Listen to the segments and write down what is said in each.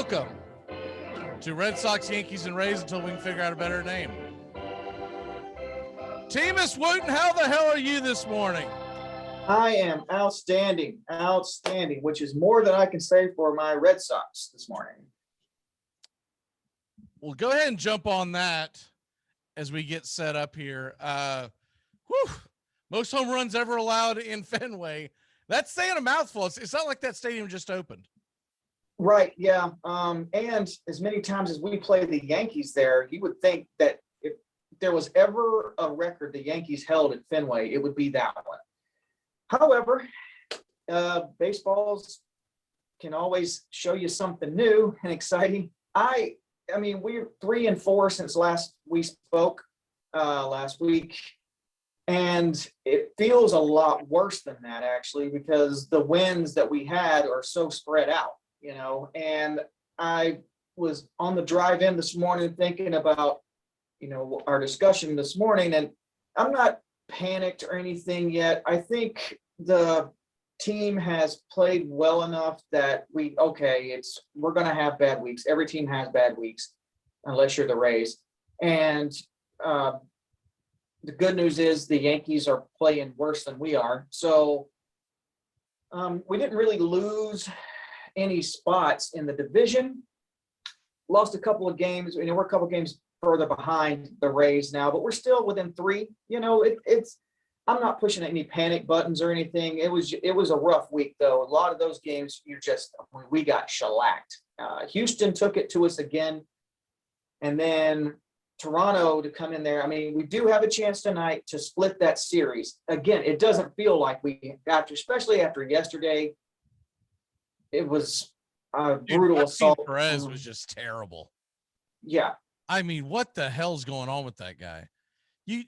welcome to Red Sox, Yankees, and Rays until we can figure out a better name. Teamus Wooten, how the hell are you this morning? I am outstanding, which is more than I can say for my Red Sox this morning. Well, go ahead and jump on that as we get set up here. Most home runs ever allowed in Fenway. That's saying a mouthful. It's not like that stadium just opened. Right, yeah. And as many times as we play the Yankees there, you would think that if there was ever a record the Yankees held at Fenway, it would be that one. However, baseballs can always show you something new and exciting. I mean, we're 3-4 since we spoke last week. And it feels a lot worse than that, actually, because the wins that we had are so spread out, you know. And I was on the drive in this morning thinking about, you know, our discussion this morning, and I'm not panicked or anything yet. I think the team has played well enough that we're going to have bad weeks. Every team has bad weeks, unless you're the Rays. And the good news is the Yankees are playing worse than we are. So we didn't really lose any spots in the division. Lost a couple of games. You know, we're a couple of games further behind the Rays now, but we're still within 3. You know, I'm not pushing any panic buttons or anything. It was a rough week, though. A lot of those games, we got shellacked. Houston took it to us again. And then Toronto to come in there. I mean, we do have a chance tonight to split that series. Again, it doesn't feel like especially after yesterday, it was a brutal assault. PEREZ was just terrible. Yeah. I mean, what the hell's going on with that guy? You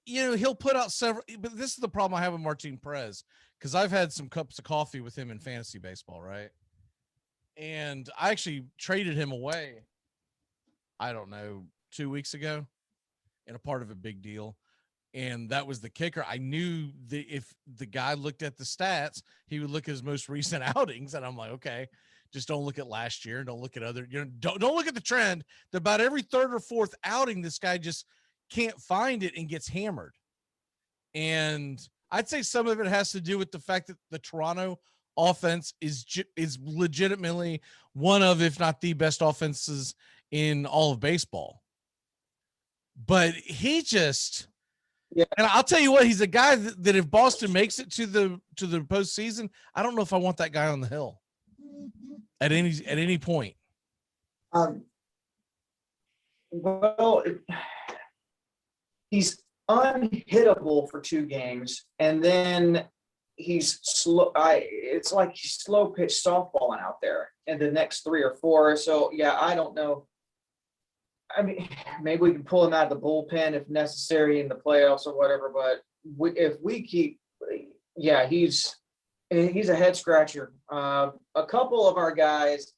know, he'll put out several, but this is the problem I have with Martin Perez, because I've had some cups of coffee with him in fantasy baseball, right? And I actually traded him away, I don't know, 2 weeks ago, and a part of a big deal. And that was the kicker. I knew that if the guy looked at the stats, he would look at his most recent outings. And I'm like, okay, just don't look at last year. Don't look at other, don't look at the trend. That about every third or fourth outing, this guy just can't find it and gets hammered. And I'd say some of it has to do with the fact that the Toronto offense is legitimately one of, if not the best offenses in all of baseball. But he just, yeah. And I'll tell you what, he's a guy that if Boston makes it to the postseason, I don't know if I want that guy on the hill at any point. Well, he's unhittable for 2 games, and then he's slow. It's like he's slow pitch softballing out there in the next 3 or 4. So yeah, I don't know. I mean, maybe we can pull him out of the bullpen if necessary in the playoffs or whatever. But if we keep, yeah, he's a head scratcher. A couple of our guys,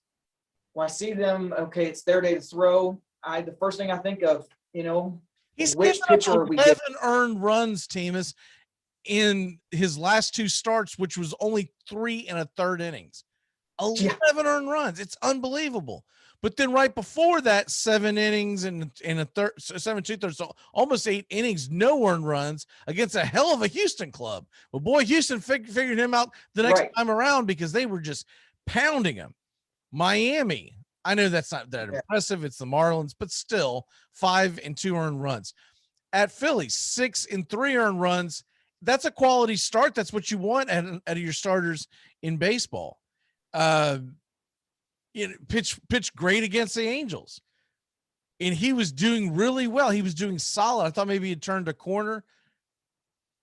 when I see them, okay, it's their day to throw. The first thing I think of, you know, he's which pitcher we get. 11 earned runs, Teamus, in his last 2 starts, which was only 3 1/3 innings. 11 earned runs. It's unbelievable. But then right before that, 7 innings and a third, 7 2/3, so almost 8 innings, no earned runs against a hell of a Houston club. Well, boy, Houston figured him out the next time around because they were just pounding him. Miami, I know that's not that impressive. It's the Marlins, but still 5 and 2 earned runs. At Philly, 6 and 3 earned runs. That's a quality start. That's what you want out of your starters in baseball. Pitched great against the Angels, and he was doing really well. He was doing solid. I thought maybe he'd turned a corner.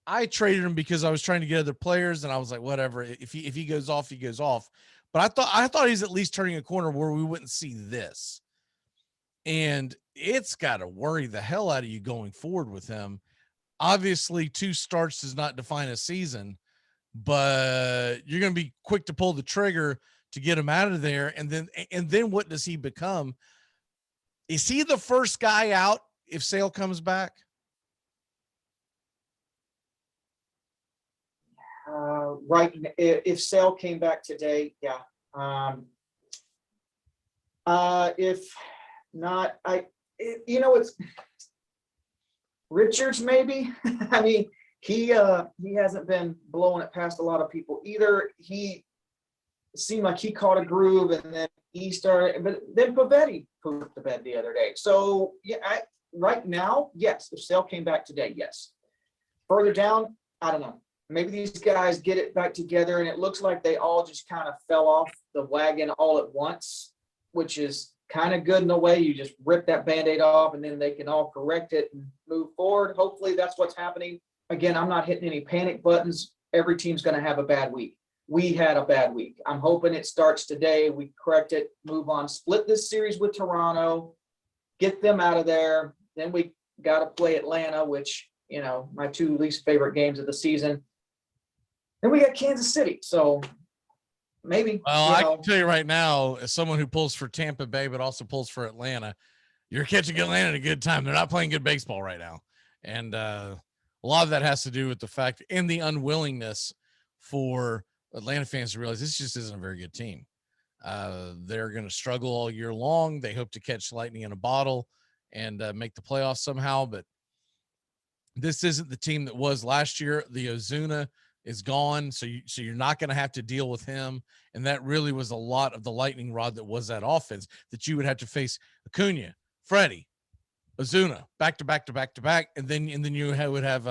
I traded him because I was trying to get other players, and I was like, whatever. If he goes off, he goes off. But I thought he's at least turning a corner where we wouldn't see this, and it's got to worry the hell out of you going forward with him. Obviously, 2 starts does not define a season, but you're going to be quick to pull the trigger to get him out of there. And then what does he become? Is he the first guy out if Sale comes back? Right. If Sale came back today, yeah. If not, it's Richards maybe. I mean, he hasn't been blowing it past a lot of people either. He seemed like he caught a groove, and then he started, but then Pavetti put the bed the other day. So yeah, right now, yes. If Sale came back today, yes. Further down, I don't know. Maybe these guys get it back together, and it looks like they all just kind of fell off the wagon all at once, which is kind of good in a way. You just rip that Band-Aid off, and then they can all correct it and move forward. Hopefully that's what's happening. Again, I'm not hitting any panic buttons. Every team's going to have a bad week. We had a bad week. I'm hoping it starts today. We correct it, move on, split this series with Toronto, get them out of there. Then we got to play Atlanta, which, my two least favorite games of the season. Then we got Kansas City. So maybe. Well, I can tell you right now, as someone who pulls for Tampa Bay, but also pulls for Atlanta, you're catching Atlanta at a good time. They're not playing good baseball right now. And a lot of that has to do with the fact and the unwillingness for Atlanta fans to realize this just isn't a very good team. They're going to struggle all year long. They hope to catch lightning in a bottle and make the playoffs somehow. But this isn't the team that was last year. The Ozuna is gone, so you're not going to have to deal with him, and that really was a lot of the lightning rod that was that offense, that you would have to face Acuna, Freddie, Ozuna back to back to back to back, and then you would have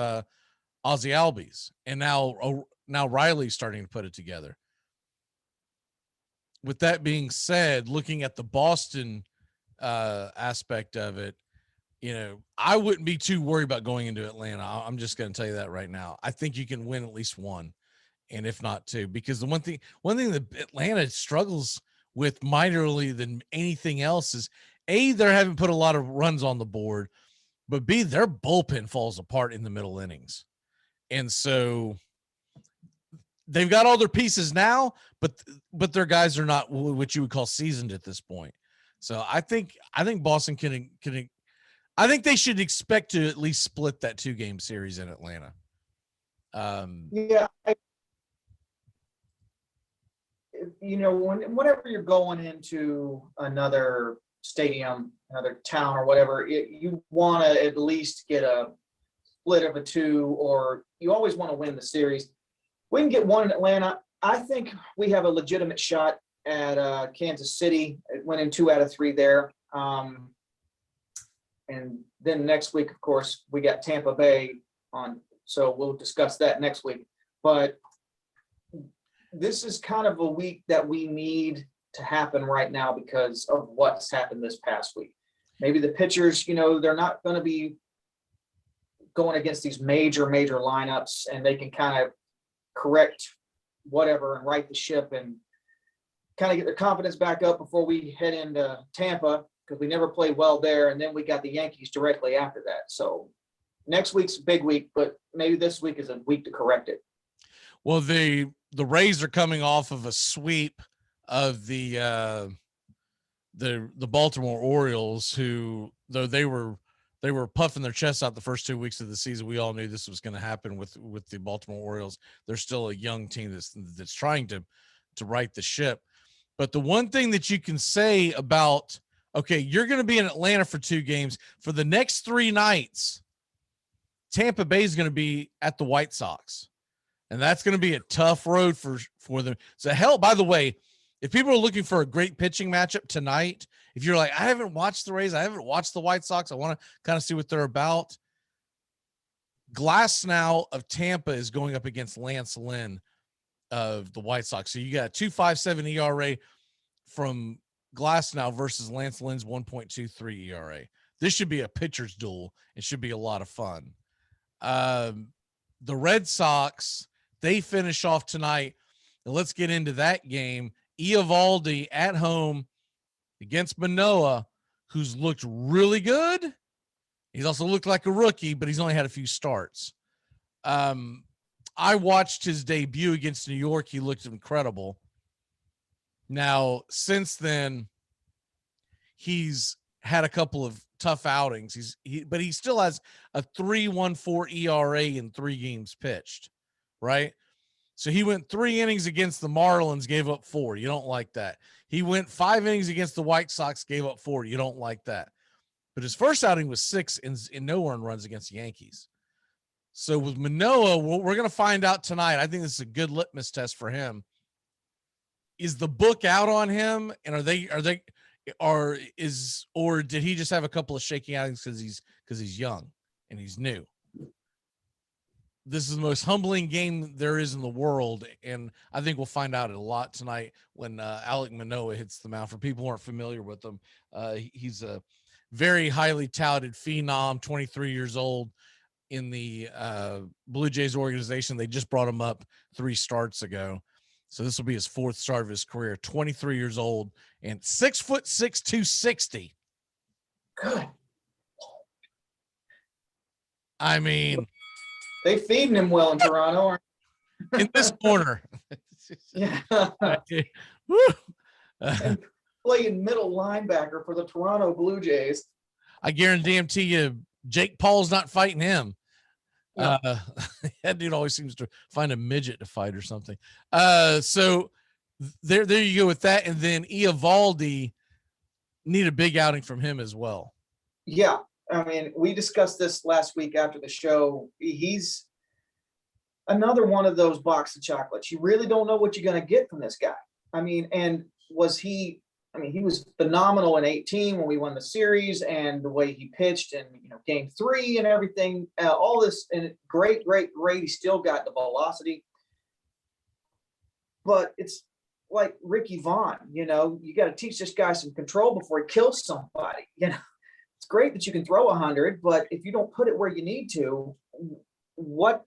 Ozzy Albies, and now Riley's starting to put it together. With that being said, looking at the Boston aspect of it, I wouldn't be too worried about going into Atlanta. I'm just going to tell you that right now. I think you can win at least one, and if not two, because the one thing that Atlanta struggles with minorly than anything else is A, they haven't put a lot of runs on the board, but B, their bullpen falls apart in the middle innings. And so they've got all their pieces now, but their guys are not what you would call seasoned at this point. So I think Boston can I think they should expect to at least split that 2-game series in Atlanta. Yeah. Whenever you're going into another stadium, another town or whatever, you want to at least get a split of a 2, or you always want to win the series. We can get one in Atlanta. I think we have a legitimate shot at Kansas City. It went in 2 out of 3 there. And then next week, of course, we got Tampa Bay on, so we'll discuss that next week. But this is kind of a week that we need to happen right now because of what's happened this past week. Maybe the pitchers, they're not going to be going against these major lineups, and they can kind of correct whatever and right the ship and kind of get their confidence back up before we head into Tampa, because we never played well there. And then we got the Yankees directly after that. So next week's a big week, but maybe this week is a week to correct it. Well, the Rays are coming off of a sweep of the Baltimore Orioles, who, though they were puffing their chests out the first 2 weeks of the season, we all knew this was going to happen with the Baltimore Orioles. They're still a young team that's trying to right the ship. But the one thing that you can say about, okay, you're going to be in Atlanta for 2 games. For the next 3 nights, Tampa Bay is going to be at the White Sox. And that's going to be a tough road for them. So hell, by the way, if people are looking for a great pitching matchup tonight, if you're like, I haven't watched the Rays, I haven't watched the White Sox, I want to kind of see what they're about. GLASNOW of Tampa is going up against LYNN of the White Sox. So you got 2.57 ERA from GLASNOW versus LYNN's 1.23 ERA. This should be a pitcher's duel. It should be a lot of fun. The Red Sox, they finish off tonight. And let's get into that game. EOVALDI at home against Manoah, who's looked really good. He's also looked like a rookie, but he's only had a few starts. I watched his debut against New York. He looked incredible. Now, since then, he's had a couple of tough outings. But he still has a 3.14 ERA in 3 games pitched, right? So he went 3 innings against the Marlins, gave up 4. You don't like that. He went 5 innings against the White Sox, gave up 4. You don't like that. But his first outing was 6 in no earned runs against the Yankees. So with Manoah, we're going to find out tonight. I think this is a good litmus test for him. Is the book out on him? And or did he just have a couple of shaky outings because he's young and he's new? This is the most humbling game there is in the world, and I think we'll find out a lot tonight when Alek Manoah hits the mound. For people who aren't familiar with him, he's a very highly touted phenom, 23 years old in the Blue Jays organization. They just brought him up 3 starts ago. So this will be his 4th start of his career, 23 years old and 6'6", 260. Good. I mean, they feeding him well in Toronto. In this corner. Yeah. Woo. And playing middle linebacker for the Toronto Blue Jays. I guarantee you, Jake Paul's not fighting him. No. That dude always seems to find a midget to fight or something. So there you go with that. And then EOVALDI need a big outing from him as well. Yeah. I mean, we discussed this last week after the show. He's another one of those box of chocolates. You really don't know what you're going to get from this guy. I mean, and he was phenomenal in 18 when we won the series, and the way he pitched and, game 3 and everything, all this, and great. He still got the velocity, but it's like Ricky Vaughn, you got to teach this guy some control before he kills somebody. It's great that you can throw 100, but if you don't put it where you need to, what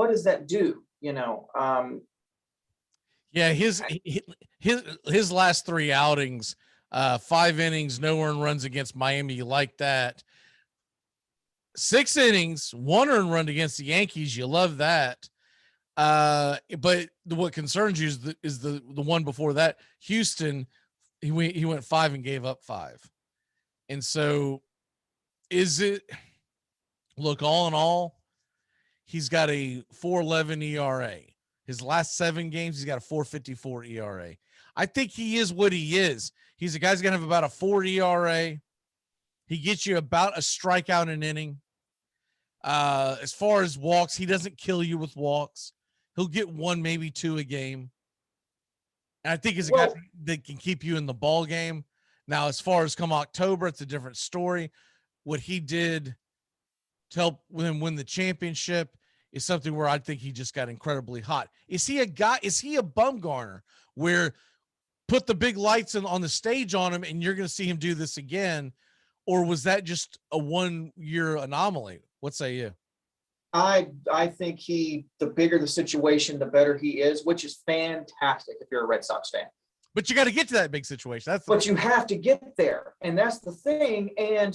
does that do? Yeah, his last 3 outings, 5 innings, no earned runs against Miami. You like that? 6 innings, 1 earned run against the Yankees. You love that. But what concerns you is the one before that, Houston. He went 5 and gave up 5. And so look, all in all, he's got a 4.11 ERA. His last 7 games, he's got a 4.54 ERA. I think he is what he is. He's a guy's going to have about a 4 ERA. He gets you about a strikeout an inning. As far as walks, he doesn't kill you with walks. He'll get 1, maybe 2 a game. And I think he's a guy that can keep you in the ball game. Now, as far as come October, it's a different story. What he did to help him win the championship is something where I think he just got incredibly hot. Is he a Bumgarner where put the big lights on the stage on him and you're going to see him do this again? Or was that just a 1-year anomaly? What say you? I think the bigger the situation, the better he is, which is fantastic if you're a Red Sox fan. But you got to get to that big situation. But you have to get there. And that's the thing. And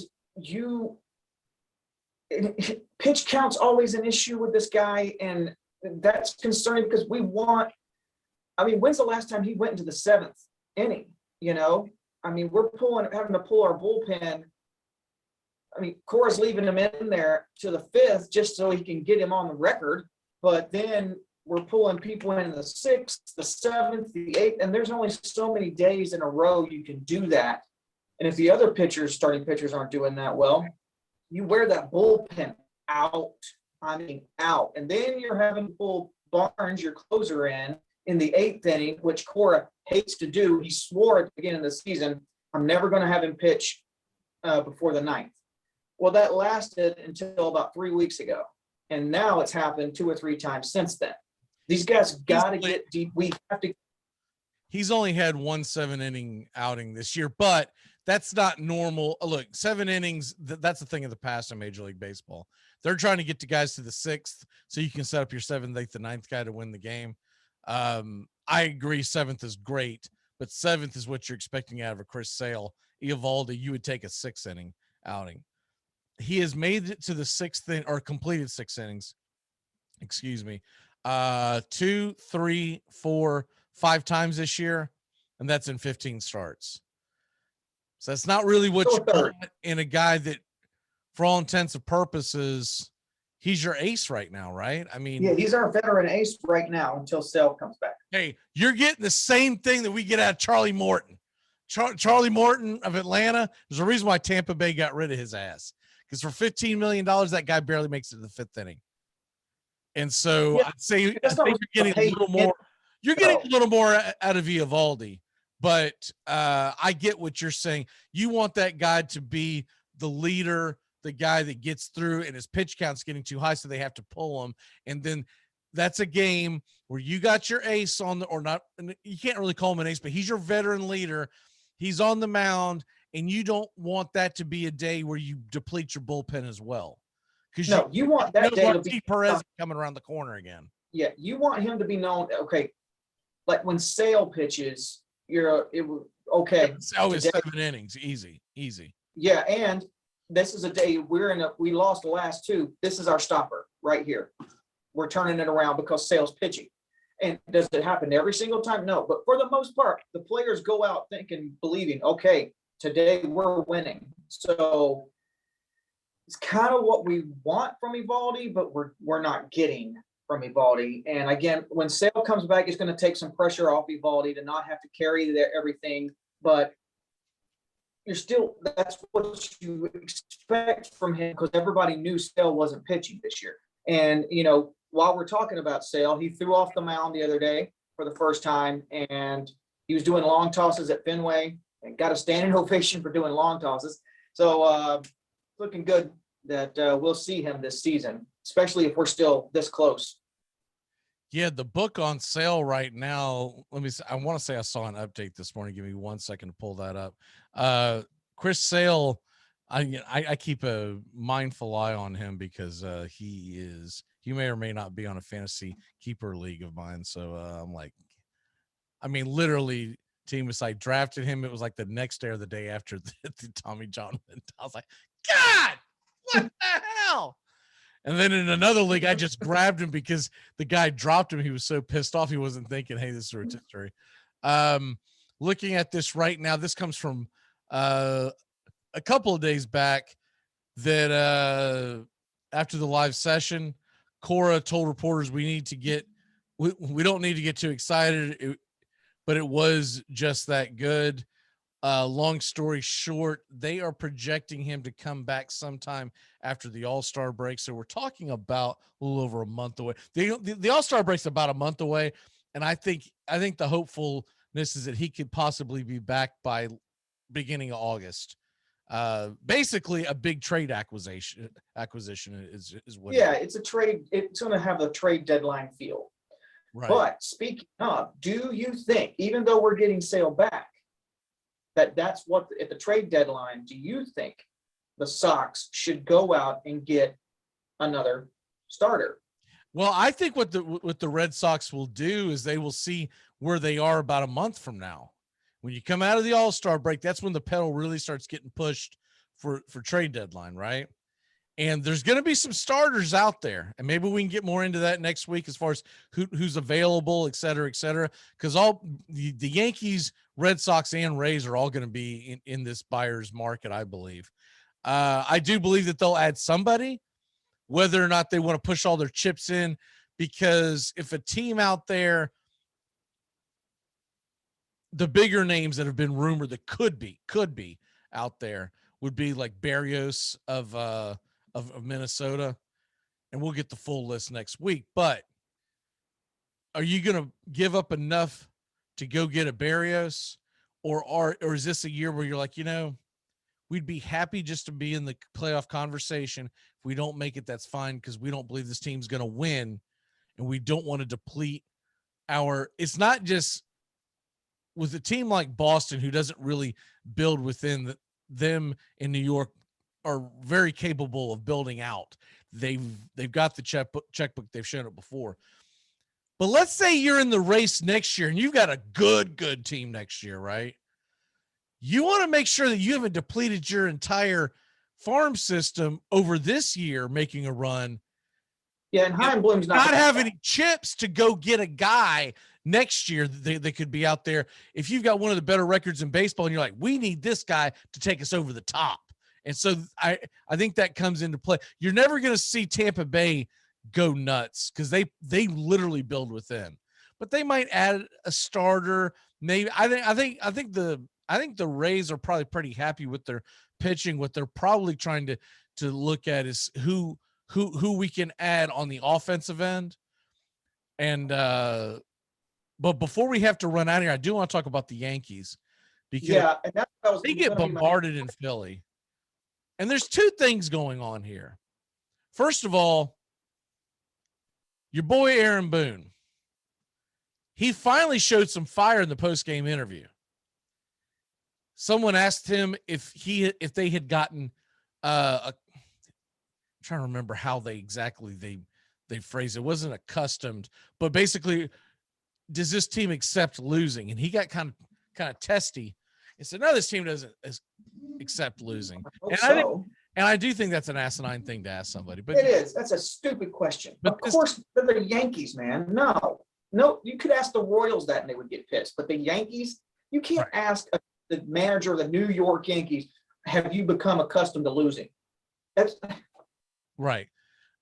pitch count's always an issue with this guy. And that's concerning because when's the last time he went into the 7th inning? We're having to pull our bullpen. Cora's leaving him in there to the 5th just so he can get him on the record. But then we're pulling people in the 6th, the 7th, the 8th, and there's only so many days in a row you can do that. And if the other starting pitchers aren't doing that well, you wear that bullpen out. And then you're having to pull Barnes, your closer, in the 8th inning, which Cora hates to do. He swore at the beginning of the season, I'm never going to have him pitch before the 9th. Well, that lasted until about 3 weeks ago. And now it's happened 2 or 3 times since then. These guys got to get deep. We have to. He's only had 1 7-inning outing this year, but that's not normal. Look, 7 innings, that's a thing of the past in Major League Baseball. They're trying to get the guys to the 6th so you can set up your 7th, 8th, and 9th guy to win the game. I agree 7th is great, but 7th is what you're expecting out of a Chris Sale. EOVALDI, you would take a 6-inning outing. He has made it to the 6th inning, or completed 6 innings. Excuse me. 2, 3, 4, 5 times this year, and that's in 15 starts. So that's not really what you want in a guy that, for all intents and purposes, he's your ace right now, right? I mean, Yeah, he's our veteran ace right now until Sale comes back. hey, you're getting the same thing that we get out of Charlie Morton. Charlie Morton of Atlanta. There's a reason why Tampa Bay got rid of his ass, because for $15 million, that guy barely makes it to the fifth inning. And so Yeah, I'd say that's I not think you're getting a little more. You're getting a little more out of EOVALDI, but I get what you're saying. You want that guy to be the leader, the guy that gets through, and his pitch count's getting too high, so they have to pull him. And then that's a game where you got your ace on the, or not. You can't really call him an ace, but he's your veteran leader. He's on the mound, and you don't want that to be a day where you deplete your bullpen as well. No, you want that day to be PEREZ coming around the corner again. Yeah, you want him to be known. Okay, like when Sale pitches, okay. Oh, it's 7 innings, easy. Yeah, and this is a day we lost the last 2. This is our stopper right here. We're turning it around because Sale's pitching. And does it happen every single time? No, but for the most part, the players go out thinking, believing, okay, today we're winning. So it's kind of what we want from EOVALDI, but we're not getting from EOVALDI. And again, when Sale comes back, it's going to take some pressure off EOVALDI to not have to carry everything. But that's what you expect from him, because everybody knew Sale wasn't pitching this year. And, while we're talking about Sale, he threw off the mound the other day for the first time, and he was doing long tosses at Fenway and got a standing ovation for doing long tosses. So looking good that we'll see him this season, especially if we're still this close. Yeah, the book on sale right now. Let me see. I want to say I saw an update this morning. Give me 1 second to pull that up. Chris Sale, I keep a mindful eye on him because he may or may not be on a fantasy keeper league of mine. So I'm like, literally, team was like drafted him. It was like the next day or the day after the Tommy John went. I was like, God, what the hell? And then in another league, I just grabbed him because the guy dropped him. He was so pissed off. He wasn't thinking, hey, this is a rotisserie. Looking at this right now, this comes from a couple of days back that after the live session, Cora told reporters we don't need to get too excited, but it was just that good. Long story short, they are projecting him to come back sometime after the All-Star break. So we're talking about a little over a month away. The All-Star break's about a month away. And I think the hopefulness is that he could possibly be back by beginning of August. Basically a big trade acquisition is what. Yeah, it's a trade. It's going to have a trade deadline feel. Right. But speaking of, do you think, even though we're getting Sale back, that's what at the trade deadline, do you think the Sox should go out and get another starter? Well, I think what the Red Sox will do is they will see where they are about a month from now. When you come out of the All-Star break, that's when the pedal really starts getting pushed for trade deadline, right? And there's going to be some starters out there, and maybe we can get more into that next week as far as who's available, et cetera, because all the Yankees, Red Sox, and Rays are all going to be in this buyer's market, I believe. I do believe that they'll add somebody, whether or not they want to push all their chips in, because if a team out there, the bigger names that have been rumored that could be out there would be like Berrios of Minnesota, and we'll get the full list next week. But are you going to give up enough to go get a Berrios, or is this a year where you're like, we'd be happy just to be in the playoff conversation. If we don't make it, that's fine, because we don't believe this team's going to win, and we don't want to deplete it's not just with a team like Boston, who doesn't really build within them in New York, are very capable of building out. They've got the checkbook. They've shown it before. But let's say you're in the race next year and you've got a good team next year, right? You want to make sure that you haven't depleted your entire farm system over this year making a run. Yeah, and Heimblum's not have any chips to go get a guy next year. They could be out there. If you've got one of the better records in baseball and you're like, we need this guy to take us over the top, And so I think that comes into play. You're never going to see Tampa Bay go nuts because they literally build with them, but they might add a starter. Maybe I think the Rays are probably pretty happy with their pitching. What they're probably trying to look at is who we can add on the offensive end. And but before we have to run out of here, I do want to talk about the Yankees because and that's they get bombarded in Philly. And there's two things going on here. First of all, your boy Aaron Boone, he finally showed some fire in the post-game interview. Someone asked him if they had gotten I'm trying to remember how they phrased it. It wasn't accustomed, but basically, does this team accept losing? And he got kind of testy and said, no, this team doesn't accept losing. And I do think that's an asinine thing to ask somebody. But it is. That's a stupid question. Of course, they're the Yankees, man. No, you could ask the Royals that and they would get pissed. But the Yankees, you can't ask the manager of the New York Yankees, have you become accustomed to losing? That's right.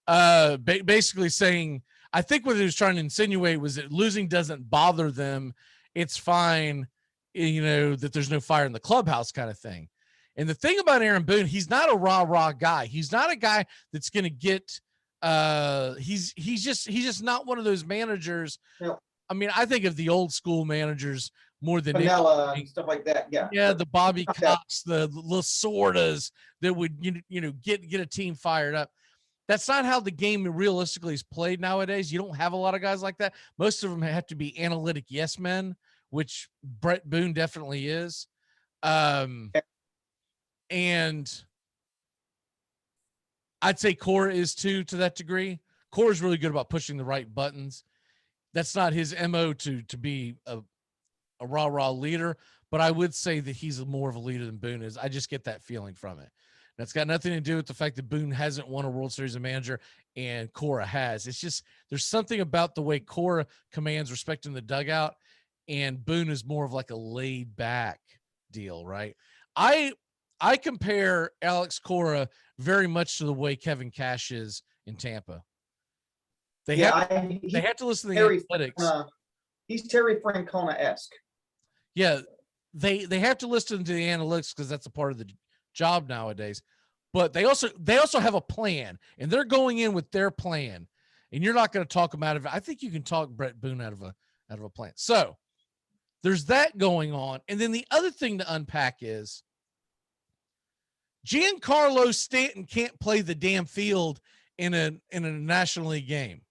Basically saying, I think what he was trying to insinuate was that losing doesn't bother them. It's fine, that there's no fire in the clubhouse kind of thing. And the thing about Aaron Boone, he's not a rah-rah guy. He's not a guy that's going to get he's just not one of those managers. No. I mean, I think of the old school managers more than Vanilla and stuff like that. Yeah, the Bobby Cox, the Lasordas that would get a team fired up. That's not how the game realistically is played nowadays. You don't have a lot of guys like that. Most of them have to be analytic yes men, which Brett Boone definitely is. And I'd say Cora is too, to that degree. Cora's really good about pushing the right buttons. That's not his MO to be a rah-rah leader, but I would say that he's more of a leader than Boone is. I just get that feeling from it. That's got nothing to do with the fact that Boone hasn't won a World Series of manager and Cora has. It's just there's something about the way Cora commands respect in the dugout, and Boone is more of like a laid back deal, right? I compare Alex Cora very much to the way Kevin Cash is in Tampa. They have to listen to the analytics. He's Terry Francona-esque. Yeah, they have to listen to the analytics because that's a part of the job nowadays. But they also have a plan, and they're going in with their plan, and you're not going to talk them out of it. I think you can talk Brett Boone out of a plan. So there's that going on, and then the other thing to unpack is GIANCARLO Stanton can't play the damn field in a National League game.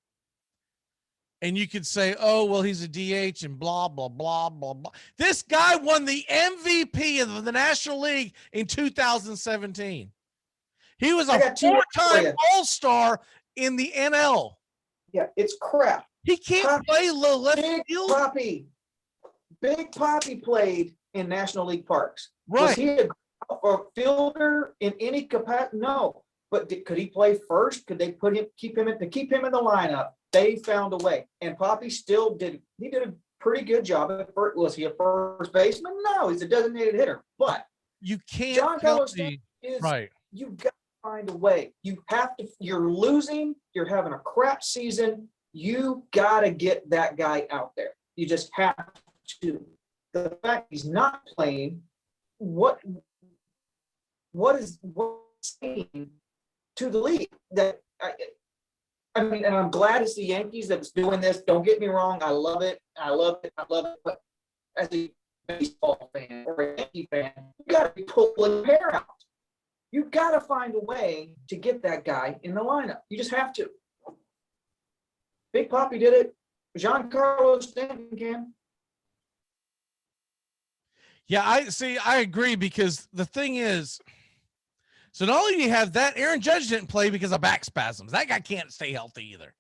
And you could say, oh, well, he's a DH and blah, blah, blah, blah, blah. This guy won the MVP of the National League in 2017. He was a four-time All-Star in the NL. Yeah, it's crap. He can't play the left field. Big Papi played in National League parks. Right. Was he a fielder in any capacity? No. But could he play first? Could they keep him in the lineup? They found a way. And Papi still did. He did a pretty good job at first. Was he a first baseman? No, he's a designated hitter. But you can't. Right. You've got to find a way. You have to. You're losing. You're having a crap season. You got to get that guy out there. You just have to. The fact he's not playing, what is saying to the league that I mean, and I'm glad it's the Yankees that's doing this. Don't get me wrong. I love it. But as a baseball fan or a Yankee fan, you got to be pulling hair out. You got to find a way to get that guy in the lineup. You just have to. Big Papi did it. GIANCARLO Stanton can. Yeah, I agree, because the thing is, so not only do you have that, Aaron Judge didn't play because of back spasms. That guy can't stay healthy either.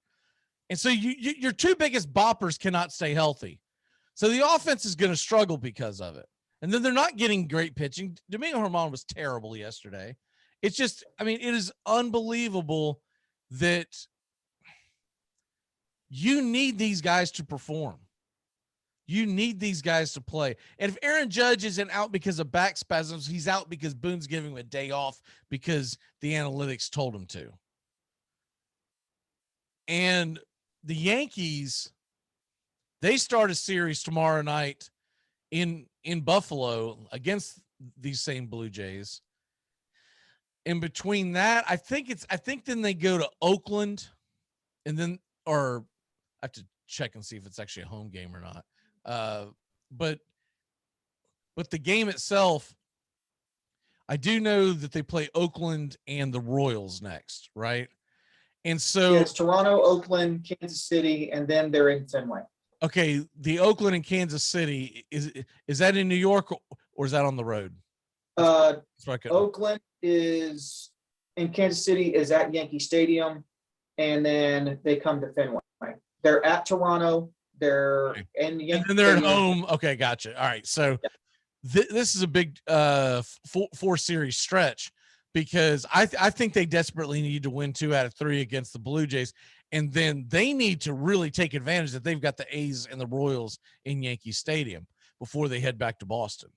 And so your two biggest boppers cannot stay healthy. So the offense is going to struggle because of it. And then they're not getting great pitching. Domingo Germán was terrible yesterday. It's just, I mean, it is unbelievable that you need these guys to perform. You need these guys to play. And if Aaron Judge isn't out because of back spasms, he's out because Boone's giving him a day off because the analytics told him to. And the Yankees, they start a series tomorrow night in Buffalo against these same Blue Jays. In between that, I think then they go to Oakland, and then, or I have to check and see if it's actually a home game or not. But the game itself, I do know that they play Oakland and the Royals next, right? And so it's Toronto, Oakland, Kansas City, and then they're in Fenway. Okay, the Oakland and Kansas City, is that in New York or is that on the road? Oakland is in Kansas City is at Yankee Stadium, and then they come to Fenway. They're at Toronto. They're in Yankee and then they're Stadium. at home. Okay, gotcha. All right, so this is a big four series stretch because I think they desperately need to win 2 out of 3 against the Blue Jays, and then they need to really take advantage that they've got the A's and the Royals in Yankee Stadium before they head back to Boston.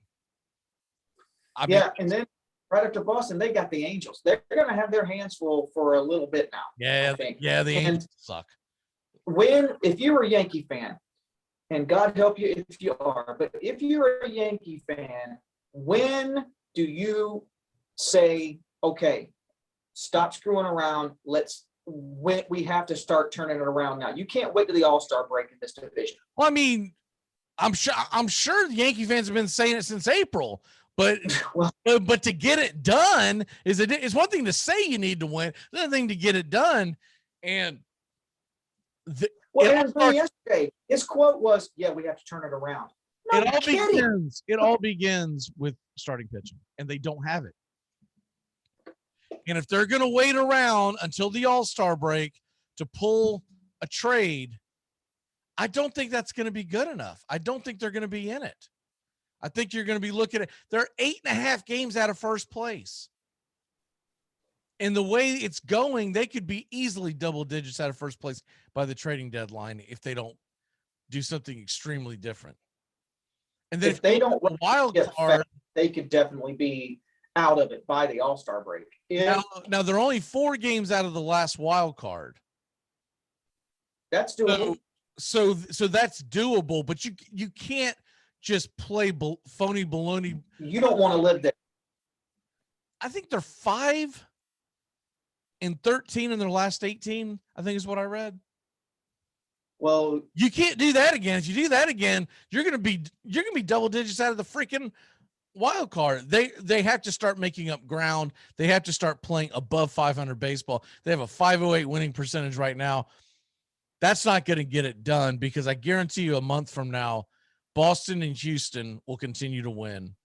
And then right after Boston, they got the Angels. They're going to have their hands full for a little bit now. Yeah, I think. Yeah, the Angels suck. If you were a Yankee fan, and God help you if you are, but if you're a Yankee fan, when do you say, okay, stop screwing around, we have to start turning it around now? You can't wait to the All-Star break in this division. Well, I mean, I'm sure the Yankee fans have been saying it since April, but but to get it done is one thing to say you need to win, another thing to get it done. And yesterday, his quote was, "Yeah, we have to turn it around." It all begins with starting pitching, and they don't have it. And if they're going to wait around until the All-Star break to pull a trade, I don't think that's going to be good enough. I don't think they're going to be in it. I think you're going to be looking at, they're 8.5 games out of first place. And the way it's going, they could be easily double digits out of first place by the trading deadline if they don't do something extremely different. And then if they don't a wild card, they could definitely be out of it by the All-Star break. Now they're only 4 games out of the last wild card. That's doable. So that's doable, but you can't just play phony baloney. You don't want to live there. I think they're 5-13 in their last 18. I think is what I read. Well, you can't do that again. If you do that again, you're gonna be double digits out of the freaking wild card. They have to start making up ground. They have to start playing above 500 baseball. They have a 508 winning percentage right now. That's not going to get it done because I guarantee you a month from now, Boston and Houston will continue to win.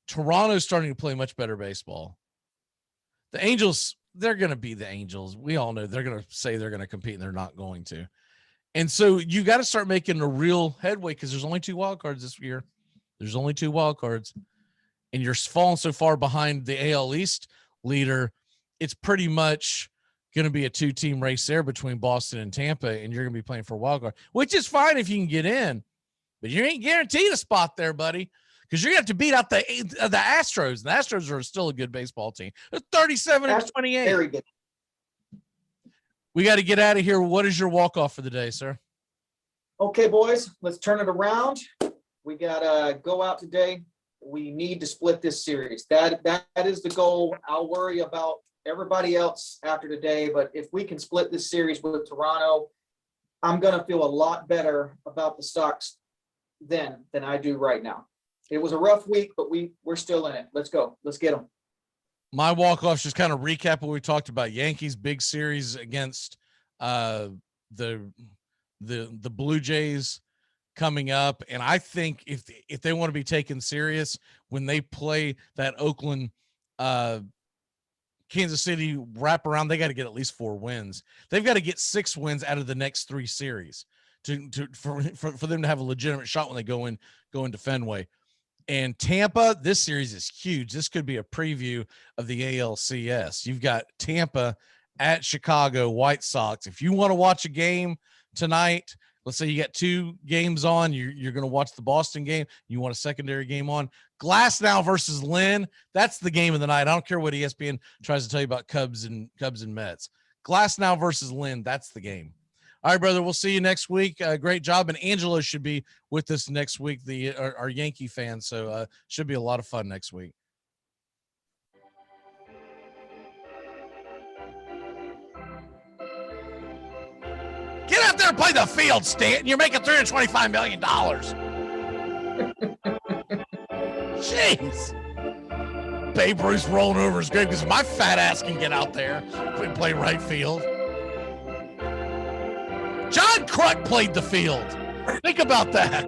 Toronto's starting to play much better baseball. The Angels, they're going to be the Angels. We all know they're going to say they're going to compete and they're not going to. And so you got to start making a real headway because there's only 2 wild cards this year. There's only 2 wild cards, and you're falling so far behind the AL East leader. It's pretty much going to be a 2-team race there between Boston and Tampa, and you're going to be playing for a wild card, which is fine if you can get in, but you ain't guaranteed a spot there, buddy, because you're going to have to beat out the Astros. The Astros are still a good baseball team. They're 37-28. Very good. We got to get out of here. What is your walk-off for the day, sir? Okay, boys, let's turn it around. We got to go out today. We need to split this series. That is the goal. I'll worry about everybody else after today, but if we can split this series with Toronto, I'm going to feel a lot better about the Sox then than I do right now. It was a rough week, but we're still in it. Let's go. Let's get them. My walk-off, just kind of recap what we talked about. Yankees big series against the Blue Jays coming up, and I think if they want to be taken serious when they play that Oakland Kansas City wraparound, they got to get at least 4 wins. They've got to get 6 wins out of the next 3 series for them to have a legitimate shot when they go into Fenway. And Tampa, this series is huge. This could be a preview of the ALCS. You've got Tampa at Chicago White Sox. If you want to watch a game tonight, Let's say you got 2 games on. You're going to watch the Boston game. You want a secondary game on. GLASNOW versus LYNN. That's the game of the night. I don't care what ESPN tries to tell you about Cubs and Mets. GLASNOW versus LYNN. That's the game. All right, brother. We'll see you next week. Great job. And Angelo should be with us next week, our Yankee fan. So should be a lot of fun next week. Get out there and play the field, Stanton. You're making $325 million. Jeez. Babe Ruth rolling over his grave because my fat ass can get out there and play right field. John Kruk played the field. Think about that.